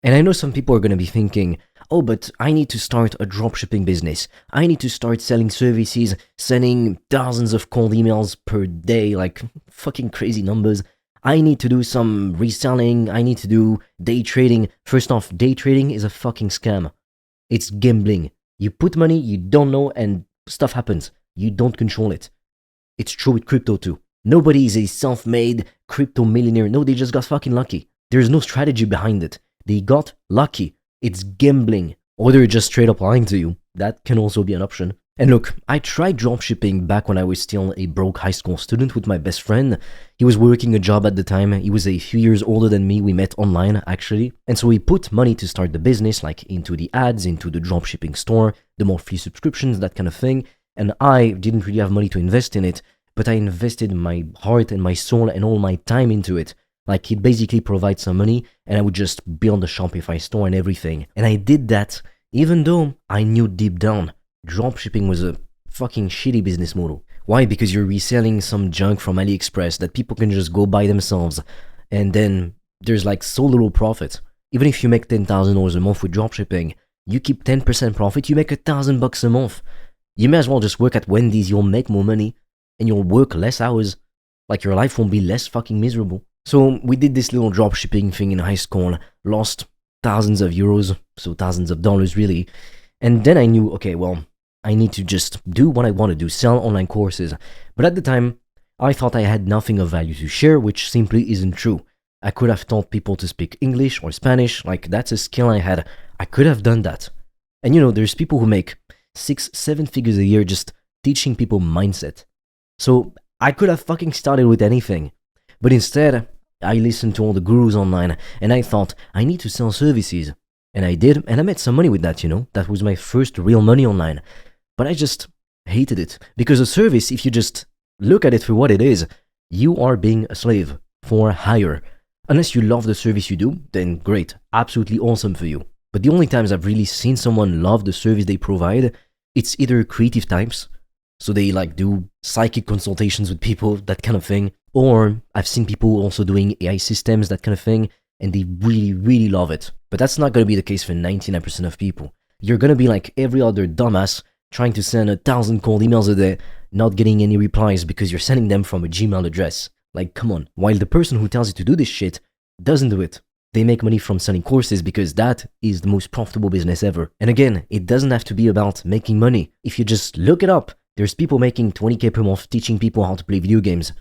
And I know some people are going to be thinking, oh, but I need to start a dropshipping business. I need to start selling services, sending thousands of cold emails per day, like fucking crazy numbers. I need to do some reselling. I need to do day trading. First off, day trading is a fucking scam. It's gambling. You put money you don't know and stuff happens. You don't control it. It's true with crypto too. Nobody is a self-made crypto millionaire. No, they just got fucking lucky. There's no strategy behind it. They got lucky. It's gambling. Or they're just straight up lying to you. That can also be an option. And look, I tried dropshipping back when I was still a broke high school student with my best friend. He was working a job at the time. He was a few years older than me. We met online, actually. And so we put money to start the business, like into the ads, into the dropshipping store, the monthly subscriptions, that kind of thing. And I didn't really have money to invest in it, but I invested my heart and my soul and all my time into it. Like, he'd basically provide some money, and I would just build the Shopify store and everything. And I did that, even though I knew deep down, dropshipping was a fucking shitty business model. Why? Because you're reselling some junk from AliExpress that people can just go buy themselves, and then there's like so little profit. Even if you make $10,000 a month with dropshipping, you keep 10% profit, you make $1,000 a month. You may as well just work at Wendy's, you'll make more money, and you'll work less hours. Like, your life won't be less fucking miserable. So we did this little dropshipping thing in high school, lost thousands of euros, so thousands of dollars really. And then I knew, okay, well, I need to just do what I want to do, sell online courses. But at the time, I thought I had nothing of value to share, which simply isn't true. I could have taught people to speak English or Spanish, like that's a skill I had. I could have done that. And you know, there's people who make 6-7 figures a year just teaching people mindset. So I could have fucking started with anything. But instead, I listened to all the gurus online and I thought, I need to sell services. And I did, and I made some money with that, you know. That was my first real money online. But I just hated it. Because a service, if you just look at it for what it is, you are being a slave for hire. Unless you love the service you do, then great, absolutely awesome for you. But the only times I've really seen someone love the service they provide, it's either creative types, so they like do psychic consultations with people, that kind of thing, or I've seen people also doing AI systems, that kind of thing, and they really, really love it. But that's not going to be the case for 99% of people. You're going to be like every other dumbass trying to send 1,000 cold emails a day, not getting any replies because you're sending them from a Gmail address. Like, come on. While the person who tells you to do this shit doesn't do it. They make money from selling courses because that is the most profitable business ever. And again, it doesn't have to be about making money. If you just look it up, there's people making 20k per month teaching people how to play video games.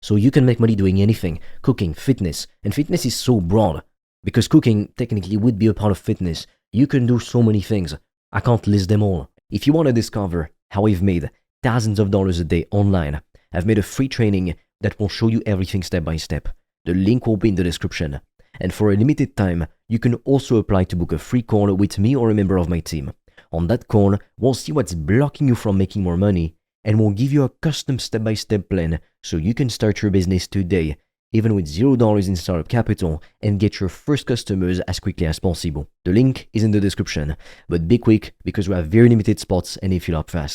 So you can make money doing anything. Cooking, fitness. And fitness is so broad. Because cooking technically would be a part of fitness. You can do so many things. I can't list them all. If you want to discover how I've made thousands of dollars a day online, I've made a free training that will show you everything step by step. The link will be in the description. And for a limited time, you can also apply to book a free call with me or a member of my team. On that call, we'll see what's blocking you from making more money, and we'll give you a custom step-by-step plan so you can start your business today, even with $0 in startup capital, and get your first customers as quickly as possible. The link is in the description, but be quick because we have very limited spots and they fill up fast.